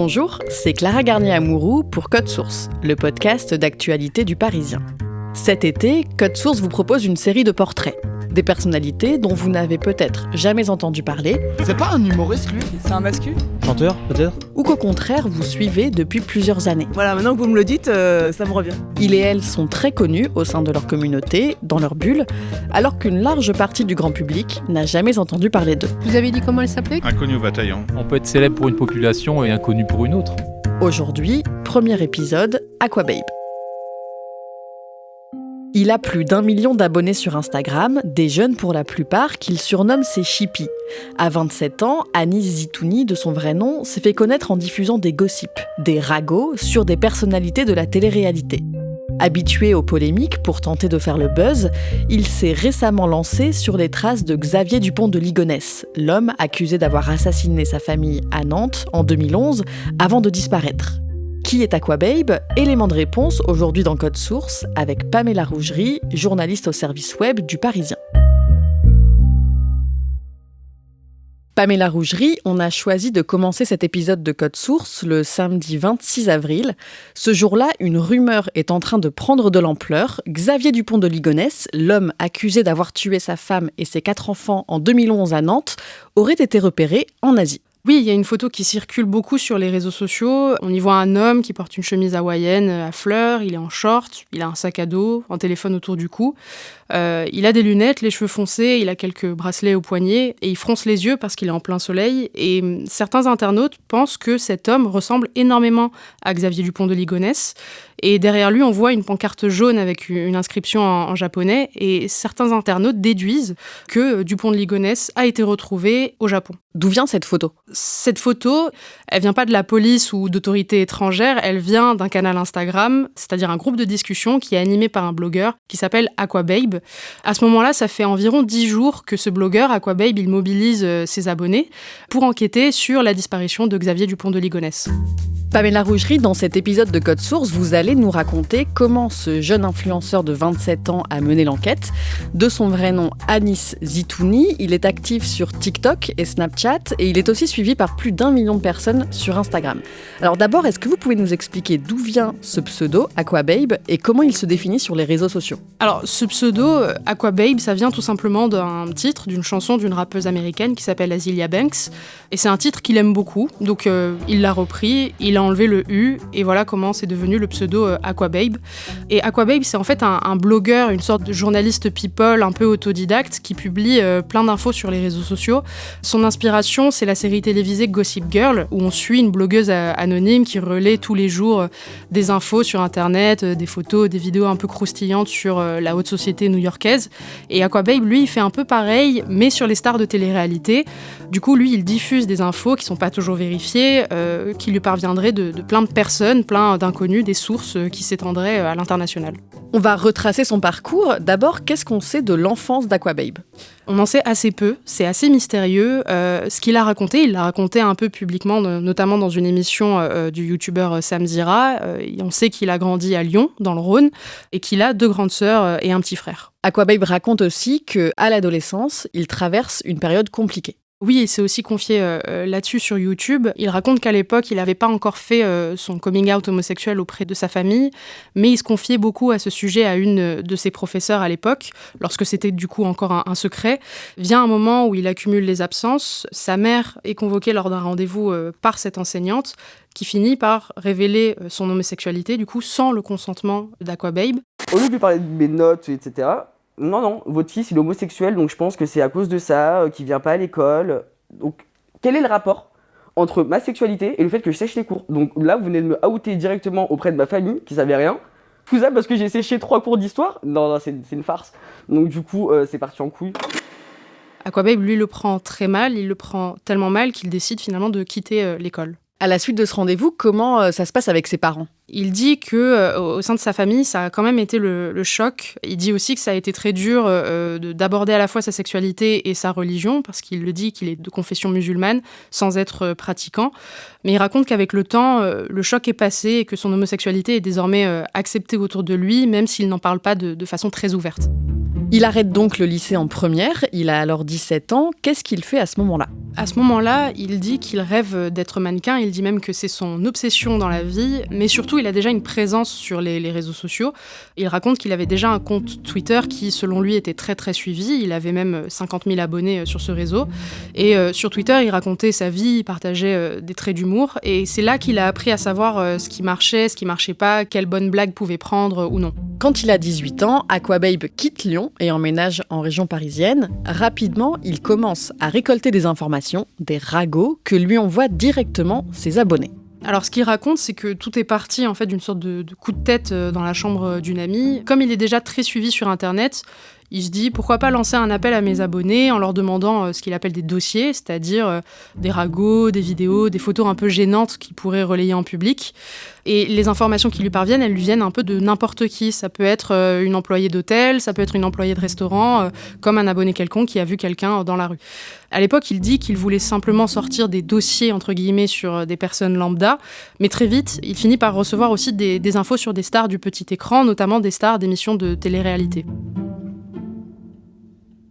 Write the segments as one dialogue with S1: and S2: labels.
S1: Bonjour, c'est Clara Garnier-Amouroux pour Code Source, le podcast d'actualité du Parisien. Cet été, Code Source vous propose une série de portraits. Des personnalités dont vous n'avez peut-être jamais entendu parler.
S2: C'est pas un humoriste, lui ?
S3: C'est un mascu ?
S4: Chanteur, peut-être ?
S1: Ou qu'au contraire, vous suivez depuis plusieurs années.
S3: Voilà, maintenant que vous me le dites, ça me revient.
S1: Ils et elles sont très connus au sein de leur communauté, dans leur bulle, alors qu'une large partie du grand public n'a jamais entendu parler d'eux.
S5: Vous avez dit comment elle s'appelait ?
S6: Inconnu au bataillon.
S4: On peut être célèbre pour une population et inconnu pour une autre.
S1: Aujourd'hui, premier épisode, Aquababe. Il a plus d'1 million d'abonnés sur Instagram, des jeunes pour la plupart qu'il surnomme ses chippies. À 27 ans, Anis Zitouni, de son vrai nom, s'est fait connaître en diffusant des gossips, des ragots sur des personnalités de la télé-réalité. Habitué aux polémiques pour tenter de faire le buzz, il s'est récemment lancé sur les traces de Xavier Dupont de Ligonnès, l'homme accusé d'avoir assassiné sa famille à Nantes en 2011 avant de disparaître. Qui est Aquababe ? Élément de réponse aujourd'hui dans Code Source avec Pamela Rougerie, journaliste au service web du Parisien. Pamela Rougerie, on a choisi de commencer cet épisode de Code Source le samedi 26 avril. Ce jour-là, une rumeur est en train de prendre de l'ampleur. Xavier Dupont de Ligonnès, l'homme accusé d'avoir tué sa femme et ses 4 enfants en 2011 à Nantes, aurait été repéré en Asie.
S5: Oui, il y a une photo qui circule beaucoup sur les réseaux sociaux. On y voit un homme qui porte une chemise hawaïenne à fleurs, il est en short, il a un sac à dos, un téléphone autour du cou. Il a des lunettes, les cheveux foncés, il a quelques bracelets au poignet et il fronce les yeux parce qu'il est en plein soleil. Et certains internautes pensent que cet homme ressemble énormément à Xavier Dupont de Ligonnès. Et derrière lui, on voit une pancarte jaune avec une inscription en japonais. Et certains internautes déduisent que Dupont de Ligonnès a été retrouvé au Japon.
S1: D'où vient cette photo ?
S5: Cette photo, elle vient pas de la police ou d'autorités étrangères, elle vient d'un canal Instagram, c'est-à-dire un groupe de discussion qui est animé par un blogueur qui s'appelle Aquababe. À ce moment-là, ça fait environ 10 jours que ce blogueur, Aquababe, il mobilise ses abonnés pour enquêter sur la disparition de Xavier Dupont de Ligonnès.
S1: Pamela Rougerie, dans cet épisode de Code Source, vous allez nous raconter comment ce jeune influenceur de 27 ans a mené l'enquête. De son vrai nom, Anis Zitouni, il est actif sur TikTok et Snapchat et il est aussi suivi par plus d'1 million de personnes sur Instagram. Alors d'abord, est-ce que vous pouvez nous expliquer d'où vient ce pseudo, Aquababe, et comment il se définit sur les réseaux sociaux ?
S5: Alors ce pseudo, Aquababe, ça vient tout simplement d'un titre, d'une chanson d'une rappeuse américaine qui s'appelle Azealia Banks. Et c'est un titre qu'il aime beaucoup, donc il l'a repris, il a enlevé le U, et voilà comment c'est devenu le pseudo Aquababe. Et Aquababe, c'est en fait un blogueur, une sorte de journaliste people un peu autodidacte qui publie plein d'infos sur les réseaux sociaux. Son inspiration, c'est la série télévisée Gossip Girl, où on suit une blogueuse anonyme qui relaie tous les jours des infos sur Internet, des photos, des vidéos un peu croustillantes sur la haute société new-yorkaise. Et Aquababe, lui, il fait un peu pareil, mais sur les stars de télé-réalité. Du coup, lui, il diffuse des infos qui sont pas toujours vérifiées, qui lui parviendraient de plein de personnes, plein d'inconnus, des sources qui s'étendraient à l'international.
S1: On va retracer son parcours. D'abord, qu'est-ce qu'on sait de l'enfance d'Aquababe ?
S5: On en sait assez peu, c'est assez mystérieux. Ce qu'il a raconté, il l'a raconté un peu publiquement, notamment dans une émission du youtubeur Sam Zira. On sait qu'il a grandi à Lyon, dans le Rhône, et qu'il a 2 grandes sœurs et un petit frère.
S1: Aquababe raconte aussi qu'à l'adolescence, il traverse une période compliquée.
S5: Oui, il s'est aussi confié là-dessus sur YouTube. Il raconte qu'à l'époque, il n'avait pas encore fait son coming out homosexuel auprès de sa famille, mais il se confiait beaucoup à ce sujet à une de ses professeurs à l'époque, lorsque c'était du coup encore un secret. Vient un moment où il accumule les absences. Sa mère est convoquée lors d'un rendez-vous par cette enseignante, qui finit par révéler son homosexualité, du coup, sans le consentement d'Aquababe.
S3: Au lieu de lui parler de mes notes, etc., non, votre fils, il est homosexuel, donc je pense que c'est à cause de ça, qu'il vient pas à l'école. Donc, quel est le rapport entre ma sexualité et le fait que je sèche les cours ? Donc là, vous venez de me outer directement auprès de ma famille, qui savait rien. Tout ça parce que j'ai séché 3 cours d'histoire ? Non, c'est une farce. Donc du coup, c'est parti en couille.
S5: Aquababe, lui, le prend très mal. Il le prend tellement mal qu'il décide finalement de quitter l'école.
S1: À la suite de ce rendez-vous, comment ça se passe avec ses parents ?
S5: Il dit que au sein de sa famille, ça a quand même été le choc. Il dit aussi que ça a été très dur d'aborder à la fois sa sexualité et sa religion, parce qu'il le dit qu'il est de confession musulmane, sans être pratiquant. Mais il raconte qu'avec le temps, le choc est passé et que son homosexualité est désormais acceptée autour de lui, même s'il n'en parle pas de façon très ouverte.
S1: Il arrête donc le lycée en première, il a alors 17 ans. Qu'est-ce qu'il fait à ce moment-là ?
S5: À ce moment-là, il dit qu'il rêve d'être mannequin, il dit même que c'est son obsession dans la vie, mais surtout il a déjà une présence sur les réseaux sociaux. Il raconte qu'il avait déjà un compte Twitter qui, selon lui, était très très suivi, il avait même 50 000 abonnés sur ce réseau. Et sur Twitter, il racontait sa vie, il partageait des traits d'humour, et c'est là qu'il a appris à savoir ce qui marchait pas, quelle bonne blague pouvait prendre ou non.
S1: Quand il a 18 ans, Aquababe quitte Lyon et emménage en région parisienne. Rapidement, il commence à récolter des informations, des ragots que lui envoient directement ses abonnés.
S5: Alors ce qu'il raconte, c'est que tout est parti en fait d'une sorte de coup de tête dans la chambre d'une amie. Comme il est déjà très suivi sur Internet, il se dit pourquoi pas lancer un appel à mes abonnés en leur demandant ce qu'il appelle des dossiers, c'est-à-dire des ragots, des vidéos, des photos un peu gênantes qu'il pourrait relayer en public. Et les informations qui lui parviennent, elles lui viennent un peu de n'importe qui. Ça peut être une employée d'hôtel, ça peut être une employée de restaurant, comme un abonné quelconque qui a vu quelqu'un dans la rue. À l'époque, il dit qu'il voulait simplement sortir des dossiers, entre guillemets, sur des personnes lambda, mais très vite, il finit par recevoir aussi des infos sur des stars du petit écran, notamment des stars d'émissions de télé-réalité.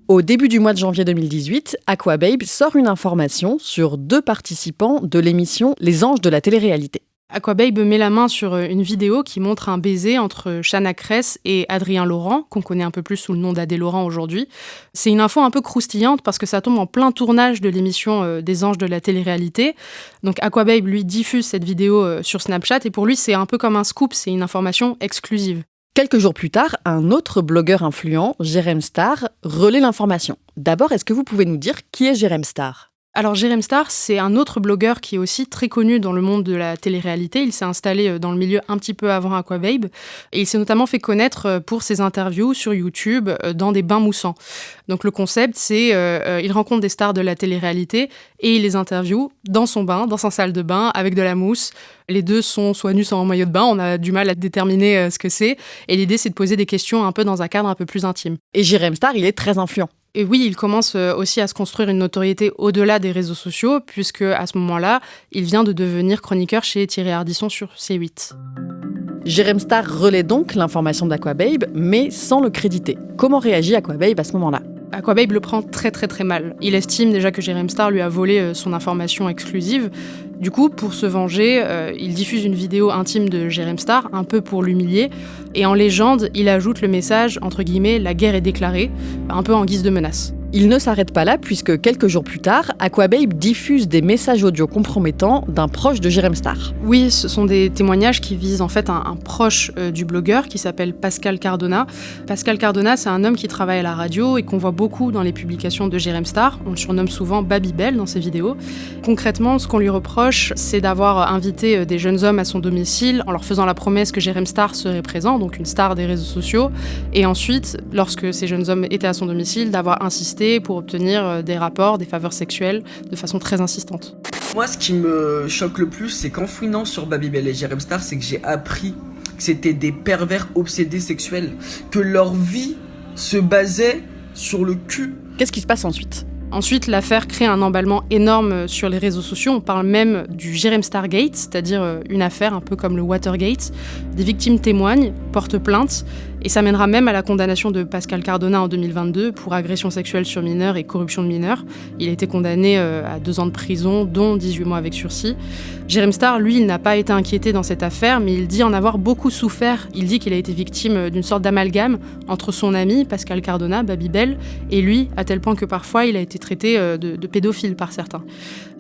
S1: Au début du mois de janvier 2018, Aquababe sort une information sur 2 participants de l'émission Les Anges de la télé-réalité.
S5: Aquababe met la main sur une vidéo qui montre un baiser entre Chana Cress et Adrien Laurent, qu'on connaît un peu plus sous le nom d'Adé Laurent aujourd'hui. C'est une info un peu croustillante parce que ça tombe en plein tournage de l'émission des Anges de la télé-réalité. Donc Aquababe, lui, diffuse cette vidéo sur Snapchat et pour lui, c'est un peu comme un scoop, c'est une information exclusive.
S1: Quelques jours plus tard, un autre blogueur influent, Jérém Star, relaie l'information. D'abord, est-ce que vous pouvez nous dire qui est Jérém Star ?
S5: Alors Jérém Star, c'est un autre blogueur qui est aussi très connu dans le monde de la télé-réalité. Il s'est installé dans le milieu un petit peu avant Aquababe et il s'est notamment fait connaître pour ses interviews sur YouTube dans des bains moussants. Donc le concept, c'est il rencontre des stars de la télé-réalité et il les interviewe dans son bain, dans sa salle de bain, avec de la mousse. Les deux sont soit nus, soit en maillot de bain. On a du mal à déterminer ce que c'est. Et l'idée, c'est de poser des questions un peu dans un cadre un peu plus intime.
S1: Et Jérém Star, il est très influent.
S5: Et oui, il commence aussi à se construire une notoriété au-delà des réseaux sociaux, puisque à ce moment-là, il vient de devenir chroniqueur chez Thierry Ardisson sur C8.
S1: Jérém Star relaie donc l'information d'Aquababe, mais sans le créditer. Comment réagit Aquababe à ce moment-là ?
S5: Aquababe le prend très très très mal. Il estime déjà que Jérém Star lui a volé son information exclusive. Du coup, pour se venger, il diffuse une vidéo intime de Jérém Star, un peu pour l'humilier. Et en légende, il ajoute le message, entre guillemets, « la guerre est déclarée », un peu en guise de menace.
S1: Il ne s'arrête pas là puisque quelques jours plus tard, Aquababe diffuse des messages audio compromettants d'un proche de Jérém Star.
S5: Oui, ce sont des témoignages qui visent en fait un proche du blogueur qui s'appelle Pascal Cardona. Pascal Cardona, c'est un homme qui travaille à la radio et qu'on voit beaucoup dans les publications de Jérém Star. On le surnomme souvent Babybel dans ses vidéos. Concrètement, ce qu'on lui reproche, c'est d'avoir invité des jeunes hommes à son domicile en leur faisant la promesse que Jérém Star serait présent, donc une star des réseaux sociaux. Et ensuite, lorsque ces jeunes hommes étaient à son domicile, d'avoir insisté pour obtenir des rapports, des faveurs sexuelles de façon très insistante.
S3: Moi, ce qui me choque le plus, c'est qu'en fouinant sur Babybel et Jérém Star, c'est que j'ai appris que c'était des pervers obsédés sexuels, que leur vie se basait sur le cul.
S1: Qu'est-ce qui se passe ensuite ?
S5: Ensuite, l'affaire crée un emballement énorme sur les réseaux sociaux. On parle même du Jérém Star Gate, c'est-à-dire une affaire un peu comme le Watergate. Des victimes témoignent, portent plainte, et ça mènera même à la condamnation de Pascal Cardona en 2022 pour agression sexuelle sur mineurs et corruption de mineurs. Il a été condamné à 2 ans de prison, dont 18 mois avec sursis. Jérém Star, lui, il n'a pas été inquiété dans cette affaire, mais il dit en avoir beaucoup souffert. Il dit qu'il a été victime d'une sorte d'amalgame entre son ami, Pascal Cardona, Babybel, et lui, à tel point que parfois il a été traité de pédophile par certains.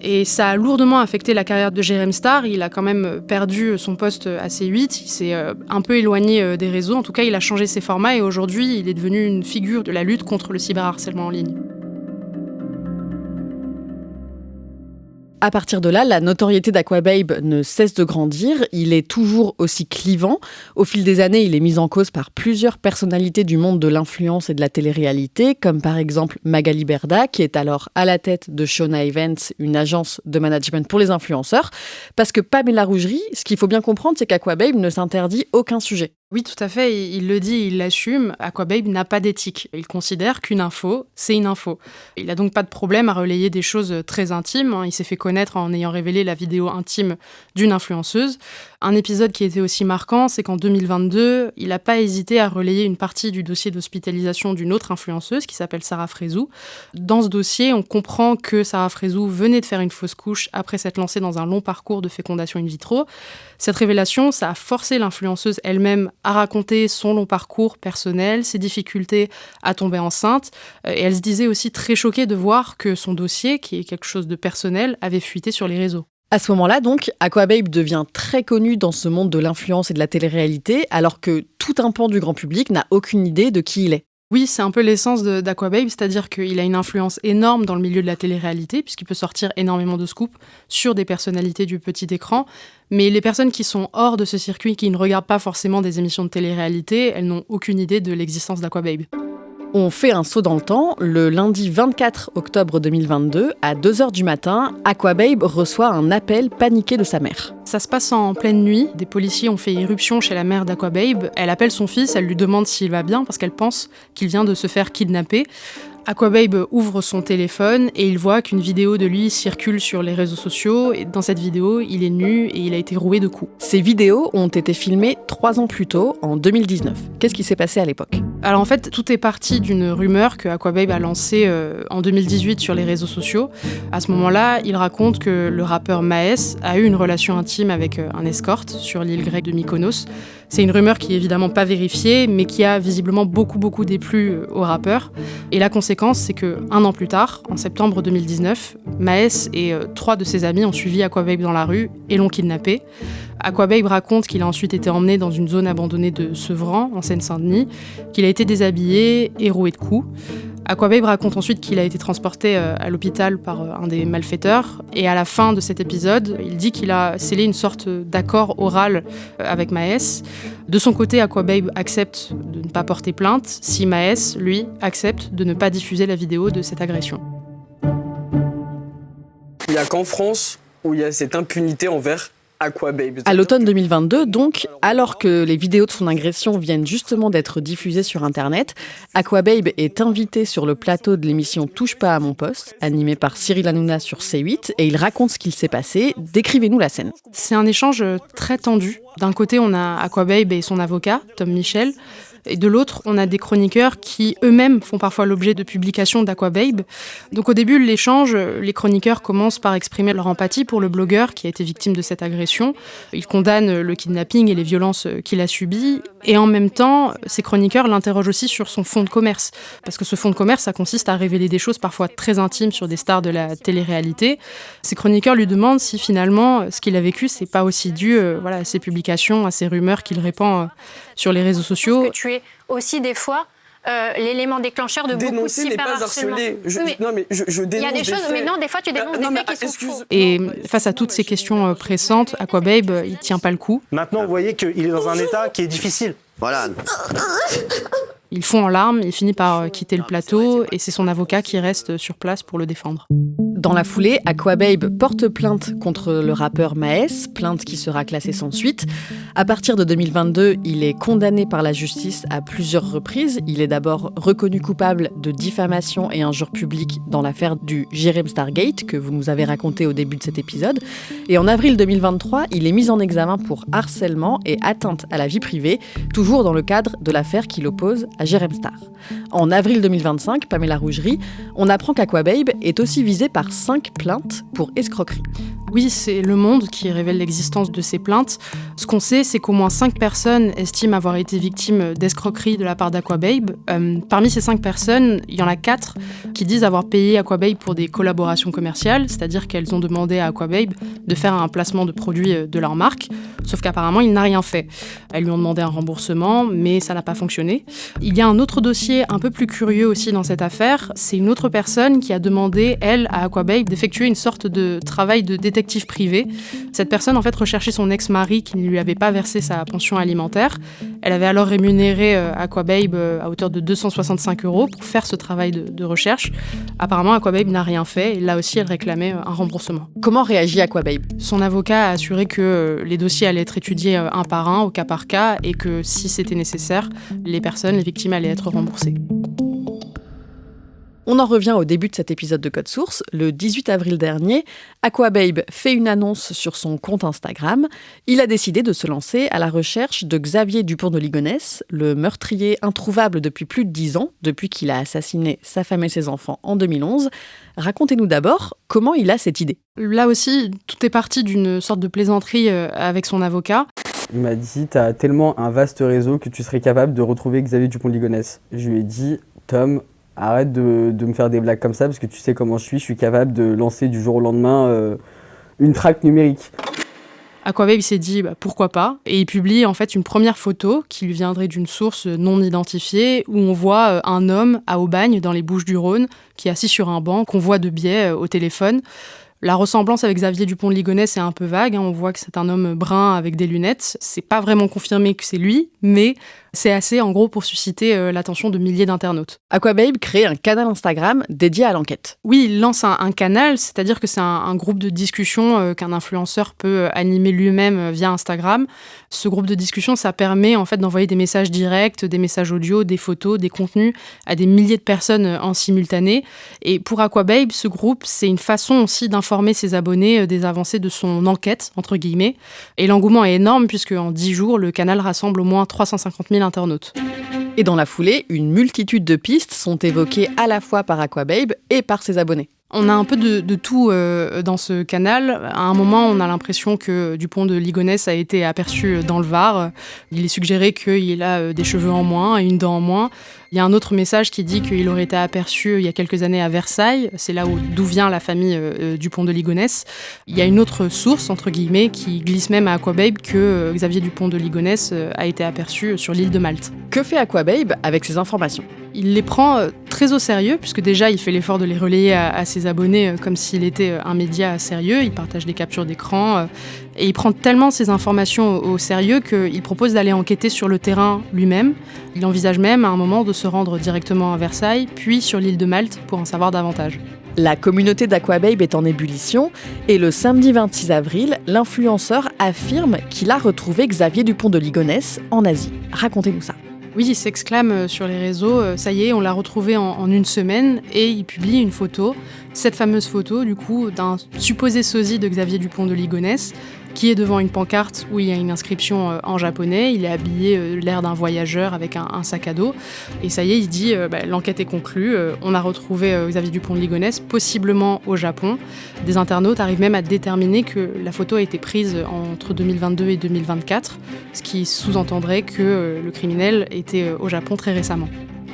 S5: Et ça a lourdement affecté la carrière de Jérém Star. Il a quand même perdu son poste à C8, il s'est un peu éloigné des réseaux. En tout cas, il a changé ses formats et aujourd'hui, il est devenu une figure de la lutte contre le cyberharcèlement en ligne.
S1: À partir de là, la notoriété d'Aquababe ne cesse de grandir. Il est toujours aussi clivant. Au fil des années, il est mis en cause par plusieurs personnalités du monde de l'influence et de la télé-réalité, comme par exemple Magali Berda, qui est alors à la tête de Shona Events, une agence de management pour les influenceurs. Parce que Pamela Rougerie, ce qu'il faut bien comprendre, c'est qu'Aquababe ne s'interdit aucun sujet.
S5: Oui, tout à fait, il le dit, il l'assume, Aquababe n'a pas d'éthique. Il considère qu'une info, c'est une info. Il n'a donc pas de problème à relayer des choses très intimes. Il s'est fait connaître en ayant révélé la vidéo intime d'une influenceuse. Un épisode qui était aussi marquant, c'est qu'en 2022, il n'a pas hésité à relayer une partie du dossier d'hospitalisation d'une autre influenceuse qui s'appelle Sarah Frézou. Dans ce dossier, on comprend que Sarah Frézou venait de faire une fausse couche après s'être lancée dans un long parcours de fécondation in vitro. Cette révélation, ça a forcé l'influenceuse elle-même à raconter son long parcours personnel, ses difficultés à tomber enceinte. Et elle se disait aussi très choquée de voir que son dossier, qui est quelque chose de personnel, avait fuité sur les réseaux.
S1: À ce moment-là, donc, Aquababe devient très connu dans ce monde de l'influence et de la télé-réalité, alors que tout un pan du grand public n'a aucune idée de qui il est.
S5: Oui, c'est un peu l'essence d'Aquababe, c'est-à-dire qu'il a une influence énorme dans le milieu de la télé-réalité, puisqu'il peut sortir énormément de scoops sur des personnalités du petit écran. Mais les personnes qui sont hors de ce circuit, qui ne regardent pas forcément des émissions de télé-réalité, elles n'ont aucune idée de l'existence d'Aquababe.
S1: On fait un saut dans le temps. Le lundi 24 octobre 2022, à 2h du matin, Aquababe reçoit un appel paniqué de sa mère.
S5: Ça se passe en pleine nuit. Des policiers ont fait irruption chez la mère d'Aquababe. Elle appelle son fils, elle lui demande s'il va bien parce qu'elle pense qu'il vient de se faire kidnapper. Aquababe ouvre son téléphone et il voit qu'une vidéo de lui circule sur les réseaux sociaux. Et dans cette vidéo, il est nu et il a été roué de coups.
S1: Ces vidéos ont été filmées 3 ans plus tôt, en 2019. Qu'est-ce qui s'est passé à l'époque ?
S5: Alors en fait, tout est parti d'une rumeur que Aquababe a lancée en 2018 sur les réseaux sociaux. À ce moment-là, il raconte que le rappeur Maes a eu une relation intime avec un escorte sur l'île grecque de Mykonos. C'est une rumeur qui est évidemment pas vérifiée, mais qui a visiblement beaucoup déplu au rappeur. Et la conséquence, c'est que 1 an plus tard, en septembre 2019, Maes et 3 de ses amis ont suivi Aquababe dans la rue et l'ont kidnappé. Aquababe raconte qu'il a ensuite été emmené dans une zone abandonnée de Sevran, en Seine-Saint-Denis, qu'il a été déshabillé et roué de coups. Aquababe raconte ensuite qu'il a été transporté à l'hôpital par un des malfaiteurs. Et à la fin de cet épisode, il dit qu'il a scellé une sorte d'accord oral avec Maes. De son côté, Aquababe accepte de ne pas porter plainte si Maes, lui, accepte de ne pas diffuser la vidéo de cette agression.
S2: Il n'y a qu'en France où il y a cette impunité envers Aquababe.
S1: À l'automne 2022, donc, alors que les vidéos de son agression viennent justement d'être diffusées sur Internet, Aquababe est invité sur le plateau de l'émission Touche pas à mon poste, animée par Cyril Hanouna sur C8, et il raconte ce qu'il s'est passé. Décrivez-nous la scène.
S5: C'est un échange très tendu. D'un côté, on a Aquababe et son avocat, Tom Michel. Et de l'autre, on a des chroniqueurs qui eux-mêmes font parfois l'objet de publications d'Aquababe. Donc au début de l'échange, les chroniqueurs commencent par exprimer leur empathie pour le blogueur qui a été victime de cette agression. Ils condamnent le kidnapping et les violences qu'il a subies. Et en même temps, ces chroniqueurs l'interrogent aussi sur son fonds de commerce. Parce que ce fonds de commerce, ça consiste à révéler des choses parfois très intimes sur des stars de la télé-réalité. Ces chroniqueurs lui demandent si finalement, ce qu'il a vécu, c'est pas aussi dû à ces publications, à ces rumeurs qu'il répand sur les réseaux sociaux.
S6: Que tu es aussi des fois l'élément déclencheur de beaucoup de cyberharcèlement.
S2: Non mais je dénonce.
S6: Il y a des choses, mais non, des fois tu dénonces des faits qui sont faux.
S5: Et face à toutes ces questions pressantes, Aquababe, il tient pas le coup.
S7: Maintenant, vous voyez qu'il est dans un état qui est difficile.
S8: Voilà.
S5: Il fond en larmes, il finit par quitter le plateau et c'est son avocat qui reste sur place pour le défendre.
S1: Dans la foulée, Aquababe porte plainte contre le rappeur Maes, plainte qui sera classée sans suite. À partir de 2022, il est condamné par la justice à plusieurs reprises. Il est d'abord reconnu coupable de diffamation et injure publique dans l'affaire du Jérém Stargate que vous nous avez raconté au début de cet épisode. Et en avril 2023, il est mis en examen pour harcèlement et atteinte à la vie privée, toujours dans le cadre de l'affaire qui l'oppose à Jérém Star. En avril 2025, Pamela Rougerie, on apprend qu'Aquababe est aussi visé par 5 plaintes pour escroquerie.
S5: Oui, c'est Le Monde qui révèle l'existence de ces plaintes. Ce qu'on sait, c'est qu'au moins 5 personnes estiment avoir été victimes d'escroquerie de la part d'Aquababe. Parmi ces 5 personnes, il y en a 4 qui disent avoir payé Aquababe pour des collaborations commerciales, c'est-à-dire qu'elles ont demandé à Aquababe de faire un placement de produits de leur marque, sauf qu'apparemment, il n'a rien fait. Elles lui ont demandé un remboursement, mais ça n'a pas fonctionné. Il Il y a un autre dossier un peu plus curieux aussi dans cette affaire. C'est une autre personne qui a demandé, elle, à Aquababe, d'effectuer une sorte de travail de détective privé. Cette personne, en fait, recherchait son ex-mari qui ne lui avait pas versé sa pension alimentaire. Elle avait alors rémunéré Aquababe à hauteur de 265 € pour faire ce travail de recherche. Apparemment, Aquababe n'a rien fait et là aussi, elle réclamait un remboursement.
S1: Comment réagit Aquababe ?
S5: Son avocat a assuré que les dossiers allaient être étudiés un par un, au cas par cas, et que si c'était nécessaire, les victimes allaient être remboursées.
S1: On en revient au début de cet épisode de Code Source. Le 18 avril dernier, Aquababe fait une annonce sur son compte Instagram. Il a décidé de se lancer à la recherche de Xavier Dupont de Ligonnès, le meurtrier introuvable depuis plus de 10 ans, depuis qu'il a assassiné sa femme et ses enfants en 2011. Racontez-nous d'abord comment il a cette idée.
S5: Là aussi, tout est parti d'une sorte de plaisanterie avec son avocat.
S3: Il m'a dit « T'as tellement un vaste réseau que tu serais capable de retrouver Xavier Dupont de Ligonnès ». Je lui ai dit « Tom, arrête de me faire des blagues comme ça parce que tu sais comment je suis capable de lancer du jour au lendemain une traque numérique ».
S5: Aquababe s'est dit pourquoi pas, et il publie en fait une première photo qui lui viendrait d'une source non identifiée où on voit un homme à Aubagne dans les Bouches-du-Rhône qui est assis sur un banc qu'on voit de biais au téléphone. La ressemblance avec Xavier Dupont de Ligonnès est un peu vague, on voit que c'est un homme brun avec des lunettes. C'est pas vraiment confirmé que c'est lui, mais c'est assez en gros pour susciter l'attention de milliers d'internautes.
S1: Aquababe crée un canal Instagram dédié à l'enquête.
S5: Oui, il lance un canal, c'est-à-dire que c'est un groupe de discussion qu'un influenceur peut animer lui-même via Instagram. Ce groupe de discussion, ça permet en fait d'envoyer des messages directs, des messages audio, des photos, des contenus à des milliers de personnes en simultané. Et pour Aquababe, ce groupe, c'est une façon aussi d'informer ses abonnés des avancées de son enquête, entre guillemets. Et l'engouement est énorme puisque en 10 jours, le canal rassemble au moins 350 000 internautes.
S1: Et dans la foulée, une multitude de pistes sont évoquées à la fois par Aquababe et par ses abonnés.
S5: On a un peu de tout dans ce canal. À un moment, on a l'impression que Dupont de Ligonnès a été aperçu dans le Var. Il est suggéré qu'il a des cheveux en moins et une dent en moins. Il y a un autre message qui dit qu'il aurait été aperçu il y a quelques années à Versailles. C'est là d'où vient la famille Dupont de Ligonnès. Il y a une autre source, entre guillemets, qui glisse même à Aquababe que Xavier Dupont de Ligonnès a été aperçu sur l'île de Malte.
S1: Que fait Aquababe avec ces informations ?
S5: Il les prend très au sérieux, puisque déjà, il fait l'effort de les relayer à ses abonnés comme s'il était un média sérieux. Il partage des captures d'écran et il prend tellement ces informations au sérieux qu'il propose d'aller enquêter sur le terrain lui-même. Il envisage même à un moment de se rendre directement à Versailles, puis sur l'île de Malte pour en savoir davantage.
S1: La communauté d'Aquababe est en ébullition et le samedi 26 avril, l'influenceur affirme qu'il a retrouvé Xavier Dupont de Ligonnès en Asie. Racontez-nous ça.
S5: Oui, il s'exclame sur les réseaux, ça y est, on l'a retrouvé en une semaine, et il publie une photo, cette fameuse photo du coup d'un supposé sosie de Xavier Dupont de Ligonnès, qui est devant une pancarte où il y a une inscription en japonais. Il est habillé l'air d'un voyageur avec un sac à dos. Et ça y est, il dit l'enquête est conclue, on a retrouvé Xavier Dupont de Ligonnès, possiblement au Japon. Des internautes arrivent même à déterminer que la photo a été prise entre 2022 et 2024, ce qui sous-entendrait que le criminel était au Japon très récemment.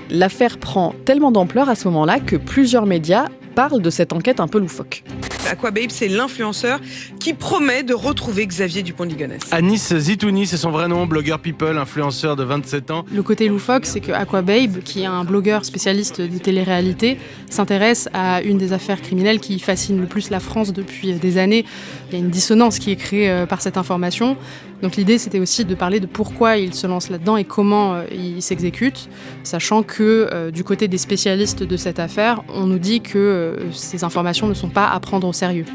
S1: L'affaire prend tellement d'ampleur à ce moment-là que plusieurs médias parlent de cette enquête un peu loufoque.
S8: Aquababe, c'est l'influenceur qui promet de retrouver Xavier Dupont de Ligonnès.
S9: Anis Zitouni, c'est son vrai nom, blogueur people, influenceur de 27 ans.
S5: Le côté loufoque, c'est que Aquababe, qui est un blogueur spécialiste de télé-réalité, s'intéresse à une des affaires criminelles qui fascine le plus la France depuis des années. Il y a une dissonance qui est créée par cette information. Donc l'idée, c'était aussi de parler de pourquoi il se lance là-dedans et comment il s'exécute, sachant que du côté des spécialistes de cette affaire, on nous dit que ces informations ne sont pas à prendre au sérieux.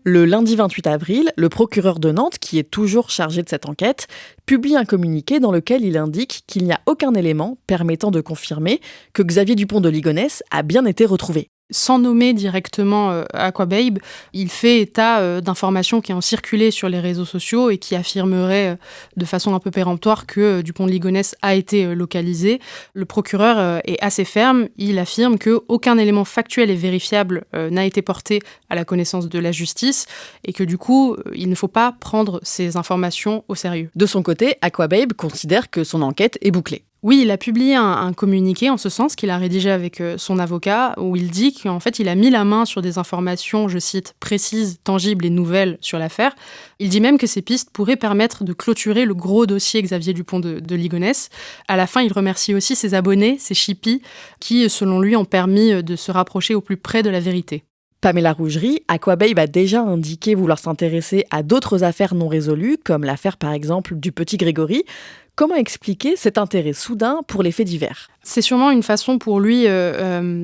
S1: Le lundi 28 avril, le procureur de Nantes, qui est toujours chargé de cette enquête, publie un communiqué dans lequel il indique qu'il n'y a aucun élément permettant de confirmer que Xavier Dupont de Ligonnès a bien été retrouvé.
S5: Sans nommer directement Aquababe, il fait état d'informations qui ont circulé sur les réseaux sociaux et qui affirmeraient de façon un peu péremptoire que Dupont de Ligonnès a été localisé. Le procureur est assez ferme, il affirme qu'aucun élément factuel et vérifiable n'a été porté à la connaissance de la justice et que du coup, il ne faut pas prendre ces informations au sérieux.
S1: De son côté, Aquababe considère que son enquête est bouclée.
S5: Oui, il a publié un communiqué en ce sens qu'il a rédigé avec son avocat, où il dit qu'en fait, il a mis la main sur des informations, je cite, précises, tangibles et nouvelles sur l'affaire. Il dit même que ces pistes pourraient permettre de clôturer le gros dossier Xavier Dupont de Ligonnès. À la fin, il remercie aussi ses abonnés, ses chippies, qui, selon lui, ont permis de se rapprocher au plus près de la vérité.
S1: Pamela Rougerie, Aquababe a déjà indiqué vouloir s'intéresser à d'autres affaires non résolues, comme l'affaire par exemple du petit Grégory. Comment expliquer cet intérêt soudain pour les faits divers ?
S5: C'est sûrement une façon pour lui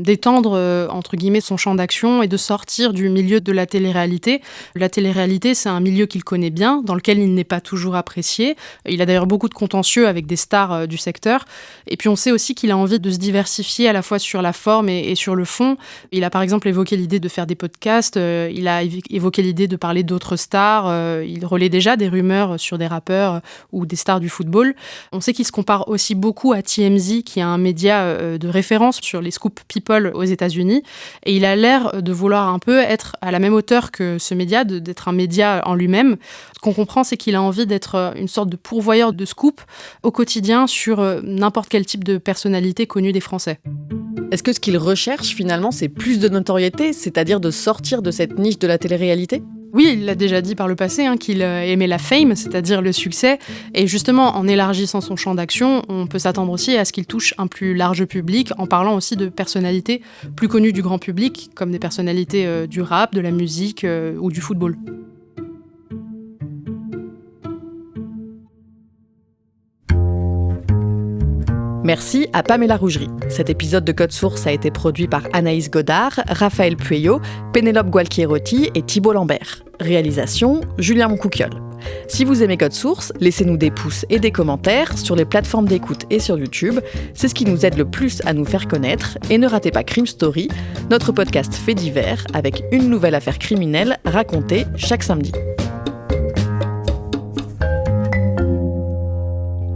S5: d'étendre, entre guillemets, son champ d'action et de sortir du milieu de la télé-réalité. La télé-réalité, c'est un milieu qu'il connaît bien, dans lequel il n'est pas toujours apprécié. Il a d'ailleurs beaucoup de contentieux avec des stars du secteur. Et puis on sait aussi qu'il a envie de se diversifier à la fois sur la forme et sur le fond. Il a par exemple évoqué l'idée de faire des podcasts, il a évoqué l'idée de parler d'autres stars, il relaie déjà des rumeurs sur des rappeurs ou des stars du football. On sait qu'il se compare aussi beaucoup à TMZ, qui est un média de référence sur les scoops people aux États-Unis. Et il a l'air de vouloir un peu être à la même hauteur que ce média, d'être un média en lui-même. Ce qu'on comprend, c'est qu'il a envie d'être une sorte de pourvoyeur de scoops au quotidien sur n'importe quel type de personnalité connue des Français.
S1: Est-ce que ce qu'il recherche finalement, c'est plus de notoriété, c'est-à-dire de sortir de cette niche de la télé-réalité ?
S5: Oui, il l'a déjà dit par le passé, qu'il aimait la fame, c'est-à-dire le succès. Et justement, en élargissant son champ d'action, on peut s'attendre aussi à ce qu'il touche un plus large public, en parlant aussi de personnalités plus connues du grand public, comme des personnalités du rap, de la musique ou du football.
S1: Merci à Pamela Rougerie. Cet épisode de Code Source a été produit par Anaïs Godard, Raphaël Pueyo, Pénélope Gualquierotti et Thibault Lambert. Réalisation, Julien Moncouquiol. Si vous aimez Code Source, laissez-nous des pouces et des commentaires sur les plateformes d'écoute et sur YouTube. C'est ce qui nous aide le plus à nous faire connaître. Et ne ratez pas Crime Story, notre podcast fait divers avec une nouvelle affaire criminelle racontée chaque samedi.